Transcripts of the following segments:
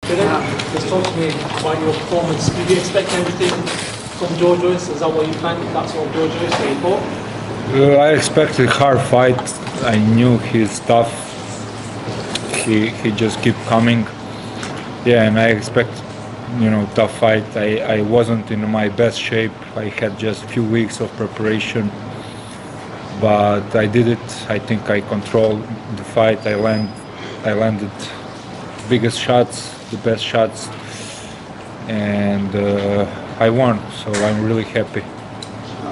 Just talk to me about your performance. Did you expect anything from Joyce? Is that what you think? That's what Joyce that you thought? I expected a hard fight. I knew he's tough. He just keep coming. Yeah, and I expect, tough fight. I wasn't in my best shape. I had just a few weeks of preparation, but I did it. I think I controlled the fight. I landed biggest shots, the best shots, and I won. So I'm really happy.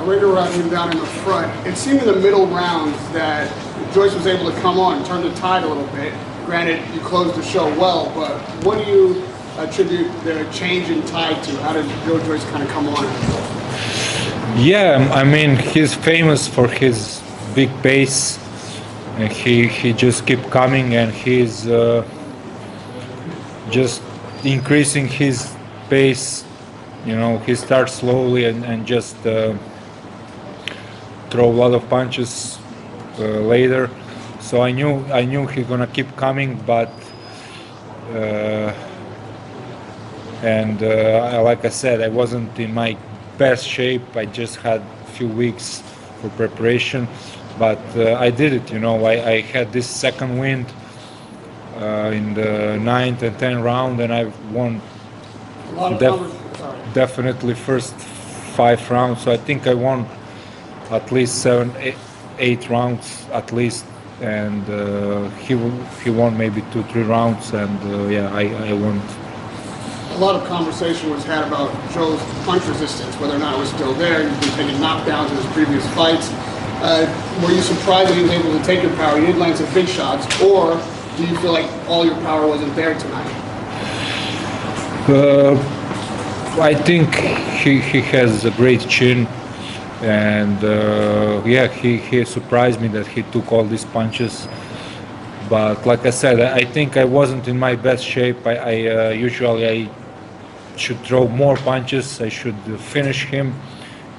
Right around him down in the front. It seemed in the middle rounds that Joyce was able to come on, turn the tide a little bit. Granted, you closed the show well, but what do you attribute the change in tide to? How did Joyce kind of come on? Yeah, I mean, he's famous for his big pace, and he just keep coming, and he's just increasing his pace. He starts slowly and just throw a lot of punches later. So I knew he's gonna keep coming, but like I said, I wasn't in my best shape. I just had a few weeks for preparation, but I did it. I had this second win in the 9th and 10th round, and I won definitely first 5 rounds. So I think I won at least 7, 8 rounds at least, and he won maybe 2, 3 rounds, and I won. A lot of conversation was had about Joe's punch resistance, whether or not it was still there. He's been taking knockdowns in his previous fights. Were you surprised that he was able to take your power? You did land some big shots, or do you feel like all your power wasn't there tonight? I think he has a great chin, and he surprised me that he took all these punches. But like I said, I think I wasn't in my best shape. I usually should throw more punches. I should finish him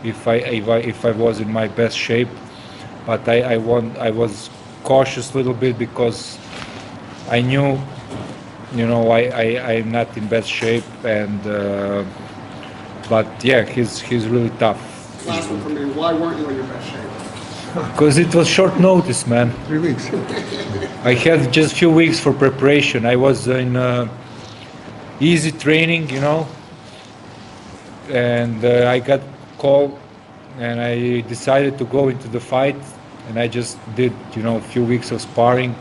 if I was in my best shape. But I was cautious a little bit because I knew, I'm not in best shape, and but yeah, he's really tough. Last one from me. Why weren't you in your best shape? Because it was short notice, man. 3 weeks. I had just a few weeks for preparation. I was in easy training, and I got called, and I decided to go into the fight, and I just did, a few weeks of sparring,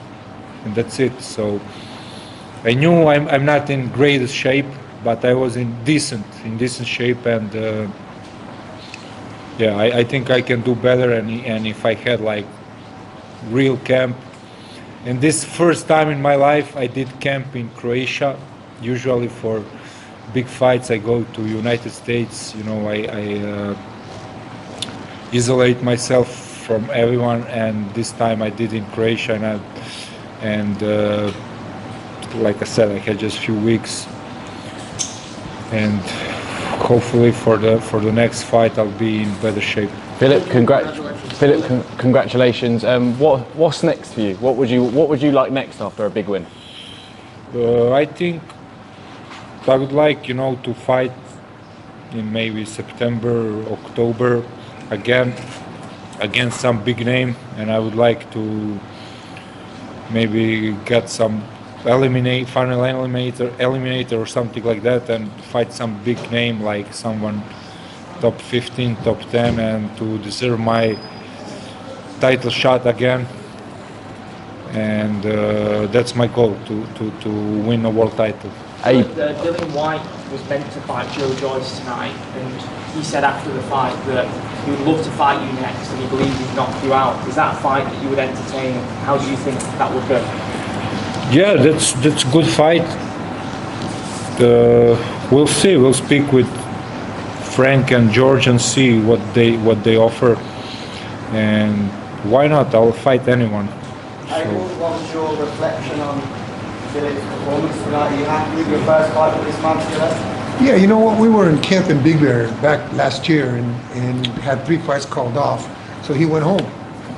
and that's it. So I knew I'm not in greatest shape, but I was in decent shape, and I think I can do better, and if I had like real camp. And this first time in my life I did camp in Croatia. Usually for big fights I go to United States. I isolate myself from everyone, and this time I did in Croatia, and like I said, I had just a few weeks, and hopefully for the next fight I'll be in better shape. Filip, congratulations. What's next for you? What would you like next after a big win? I think I would like, to fight in maybe September, October again against some big name, and I would like to maybe get some final eliminator or something like that, and fight some big name like someone top 15, top 10, and to deserve my title shot again. And that's my goal, to win a world title. Dylan White was meant to fight Joyce tonight, and he said after the fight that he would love to fight you next, and he believes he'd knock you out. Is that a fight that you would entertain? How do you think that would go? Yeah, that's a good fight. We'll see. We'll speak with Frank and George and see what they offer, and why not? I'll fight anyone. What was your reflection on Filip's performance tonight? Are you happy with your first fight with this man today? Yeah, you know what? We were in camp in Big Bear back last year and had 3 fights called off, so he went home.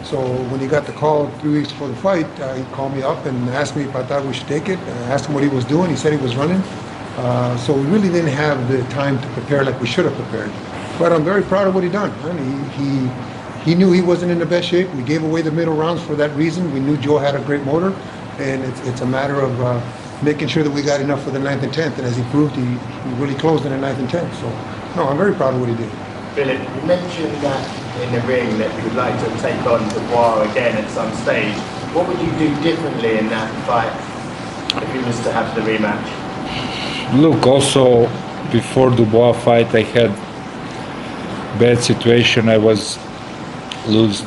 So when he got the call 3 weeks before the fight, he called me up and asked me if I thought we should take it. I asked him what he was doing. He said he was running. So we really didn't have the time to prepare like we should have prepared. But I'm very proud of what he done. I mean, he knew he wasn't in the best shape. We gave away the middle rounds for that reason. We knew Joe had a great motor, and it's a matter of making sure that we got enough for the 9th and 10th. And as he proved, he really closed in the 9th and 10th. So, no, I'm very proud of what he did. Filip, you mentioned that in the ring that you would like to take on Dubois again at some stage. What would you do differently in that fight if you was to have the rematch? Look, also before Dubois fight, I had bad situation. I was lose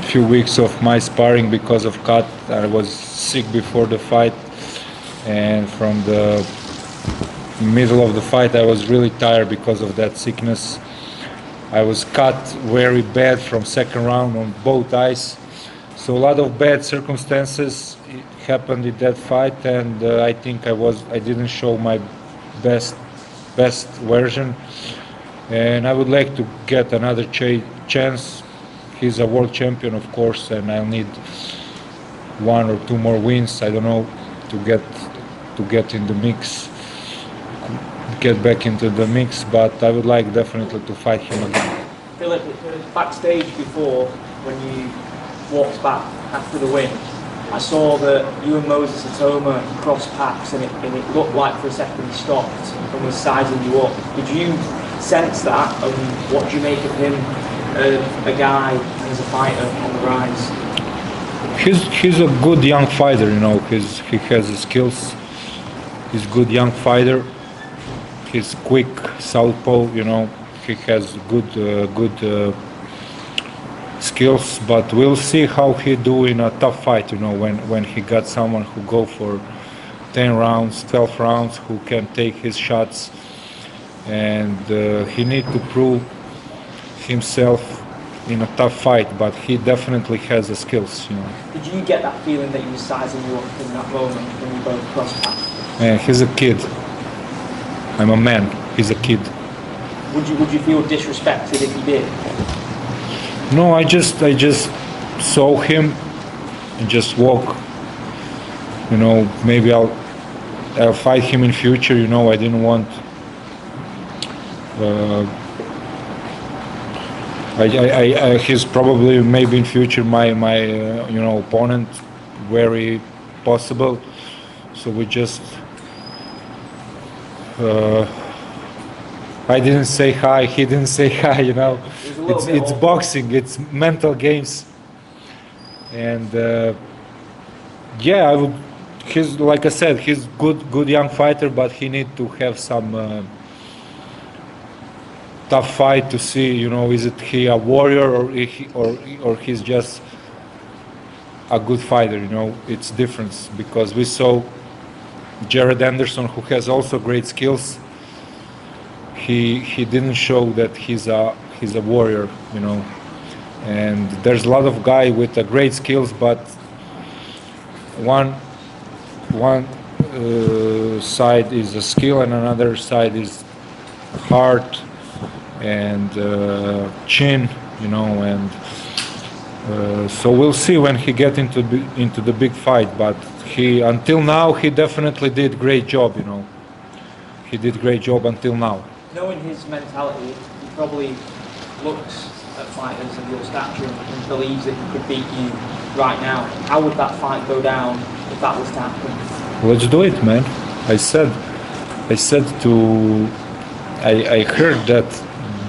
few weeks of my sparring because of cut. I was sick before the fight, and from the middle of the fight I was really tired because of that sickness. I was cut very bad from second round on both eyes, so a lot of bad circumstances happened in that fight, and I think I didn't show my best version, and I would like to get another chance. He's a world champion, of course, and I'll need 1 or 2 more wins. I don't know, to get in the mix, get back into the mix. But I would like definitely to fight him again. Filip, backstage before, when you walked back after the win, I saw that you and Moses ITAUMA crossed packs, and it looked like for a second he stopped and was sizing you up. Did you sense that, and what do you make of him? A guy as a fighter on the rise. He's a good young fighter, you know. He has the skills. He's a good young fighter. He's quick, southpaw, you know. He has good skills. But we'll see how he do in a tough fight, you know. When he got someone who go for 10 rounds, 12 rounds, who can take his shots, and he need to prove himself in a tough fight, but he definitely has the skills, you know. Did you get that feeling that he was sizing you up in that moment when you both crossed paths? He's a kid. I'm a man. He's a kid. Would you feel disrespected if he did? No, I just saw him and just walk. You know, maybe I'll fight him in future. You know, I didn't want. He's probably maybe in future my you know, opponent, very possible. So we just I didn't say hi, he didn't say hi, you know. It's boxing, it's mental games, and yeah, I would. He's, like I said, he's good young fighter, but he need to have some. Tough fight to see, you know, is it he a warrior or he's just a good fighter, you know. It's difference, because we saw Jared Anderson, who has also great skills. He didn't show that he's a warrior, you know. And there's a lot of guy with a great skills, but one side is a skill and another side is heart and chin, you know, and so we'll see when he get into the big fight. But until now he definitely did great job, you know. He did great job until now. Knowing his mentality, he probably looks at fighters of your stature and believes that he could beat you right now. How would that fight go down if that was to happen? Let's do it, man. I heard that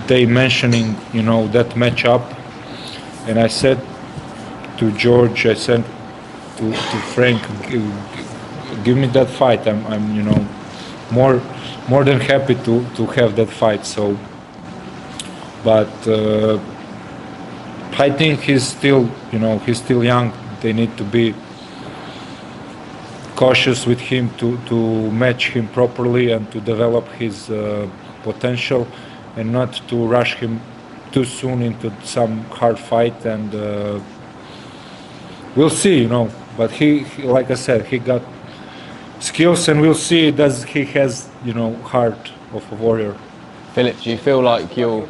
they mentioning, you know, that matchup, and I said to George, I said to Frank, give me that fight. I'm you know, more than happy to have that fight. So, but I think he's still, you know, he's still young. They need to be cautious with him to match him properly and to develop his potential, and not to rush him too soon into some hard fight. And we'll see, you know. But he, like I said, he got skills, and we'll see does he has, you know, heart of a warrior. Filip, do you feel like you're...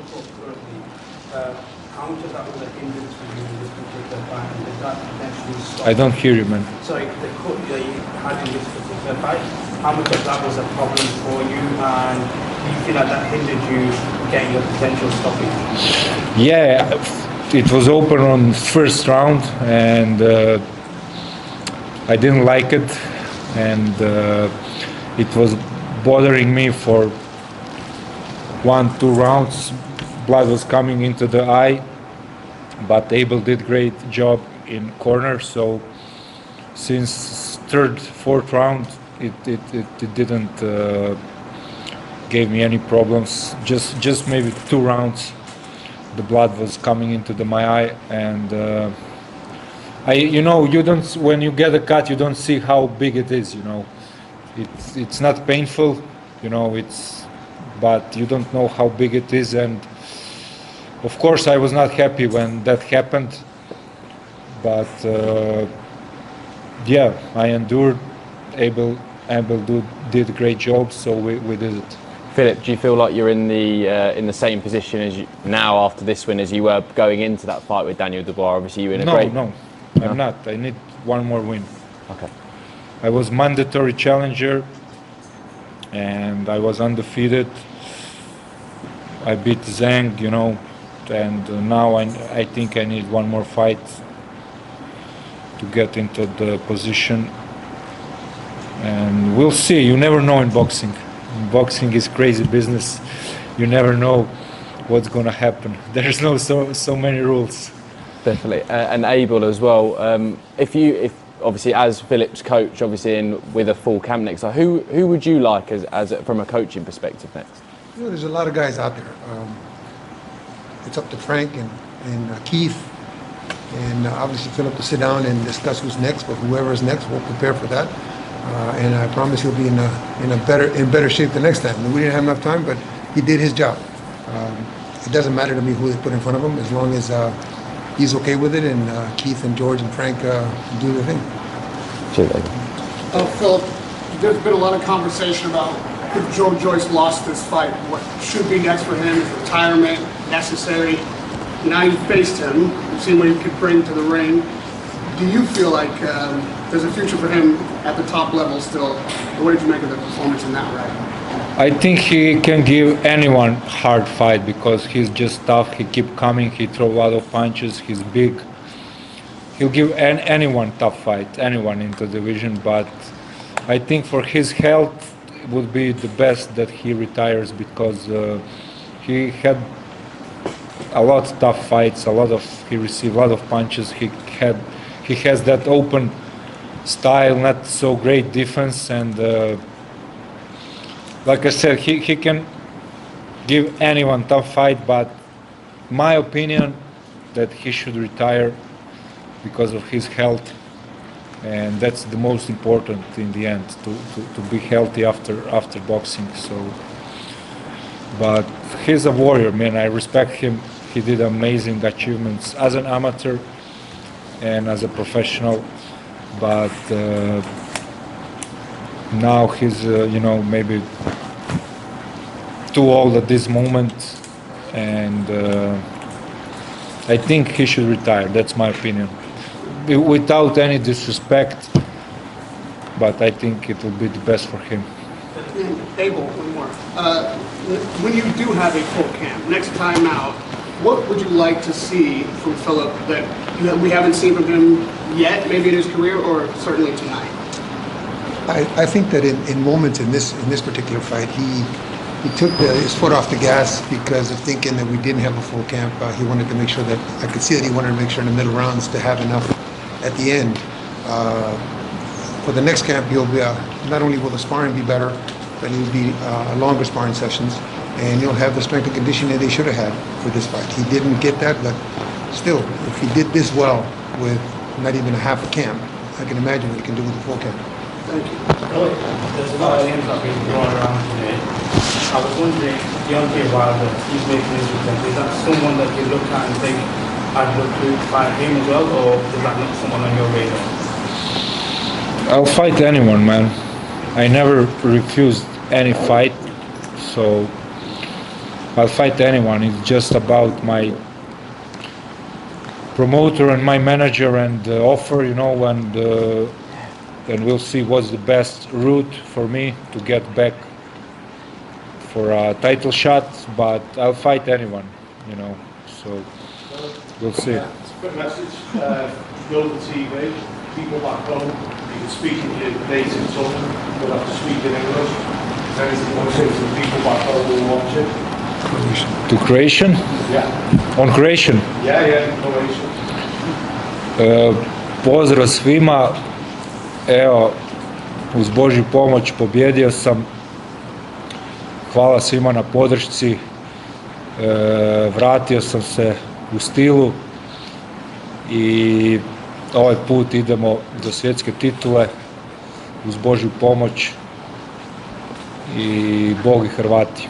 How much of that was a hindrance for you in this particular fight? And did that potentially stop? I don't hear you, man. Sorry, the cut that you had in this particular the fight. How much of that was a problem for you, and do you feel like that hindered you getting your potential stoppage? Yeah, it was open on first round, and I didn't like it, and it was bothering me for 1-2 rounds. Blood was coming into the eye, but Abel did great job in corner. So since third, fourth round, it didn't gave me any problems. Just maybe 2 rounds, the blood was coming into my eye, and you don't, when you get a cut, you don't see how big it is. It's not painful, but you don't know how big it is. And of course, I was not happy when that happened, but yeah, I endured. Abel did a great job, so we did it. Filip, do you feel like you're in the same position as you now after this win as you were going into that fight with Daniel Dubois? Obviously, you were in a great. No, I'm not. I need one more win. Okay. I was mandatory challenger, and I was undefeated. I beat Zhang, and now I think I need one more fight to get into the position. And we'll see. You never know in boxing. Boxing is crazy business. You never know what's going to happen. There's no so many rules. Definitely, and Abel as well. If obviously as Filip's coach, obviously with a full camp next, who would you like as from a coaching perspective next? There's a lot of guys out there. It's up to Frank and Keith, and obviously Filip to sit down and discuss who's next. But whoever is next, we'll prepare for that. And I promise he'll be in better shape the next time. We didn't have enough time, but he did his job. It doesn't matter to me who they put in front of him, as long as he's okay with it, and Keith and George and Frank do their thing. Filip, there's been a lot of conversation about if Joyce lost this fight, what should be next for him? Is retirement necessary? Now you've faced him, you've seen what he could bring to the ring. Do you feel like there's a future for him at the top level still? Or what did you make of the performance in that round? I think he can give anyone hard fight because he's just tough. He keep coming. He throw a lot of punches. He's big. He'll give anyone tough fight, anyone into the division. But I think for his health, it would be the best that he retires because he had a lot of tough fights. He received a lot of punches. He has that open style, not so great defense, and like I said, he can give anyone tough fight, but my opinion that he should retire because of his health, and that's the most important in the end, to be healthy after boxing. So, but he's a warrior, man. I respect him. He did amazing achievements as an amateur and as a professional, but now he's maybe too old at this moment, and I think he should retire. That's my opinion, without any disrespect, but I think it will be the best for him. And Abel, one more. When you do have a full camp, next time out, what would you like to see from Filip that we haven't seen from him yet, maybe in his career, or certainly tonight? I think that in moments in this particular fight, he took his foot off the gas because of thinking that we didn't have a full camp. He wanted to make sure that, I could see that he wanted to make sure in the middle rounds to have enough at the end. For the next camp, he'll be not only will the sparring be better, but it'll be longer sparring sessions, and he'll have the strength and conditioning that he should have had for this fight. He didn't get that, but still, if he did this well with not even a half a camp, I can imagine what he can do with a full camp. Thank you. There's a lot of names that have been thrown around today. I was wondering, Deontay Wilder, he's making his return. Is that someone that you look at and think, I'd look to fight him as well, or is that not someone on your radar? I'll fight anyone, man. I never refused any fight, so I'll fight anyone. It's just about my promoter and my manager and the offer, and and we'll see what's the best route for me to get back for a title shot. But I'll fight anyone, you know. So we'll see. Quick message, go to TV, people back home, you can speak in your native tongue, you don't have to speak in English. Anything you want to say to the people back home who will watch it? To Croatian? Yeah. On Croatian? Yeah, Croatian. Pozdrav svima, evo, uz Božju pomoć pobjedio sam, hvala svima na podršci, vratio sam se u stilu i ovaj put idemo za svjetske titule uz Božju pomoć i Bog i Hrvati.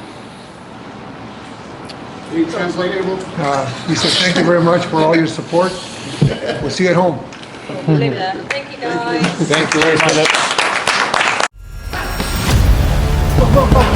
He translated. He said, thank you very much for all your support. We'll see you at home. Leave it there. Thank you, guys. Thank you very much.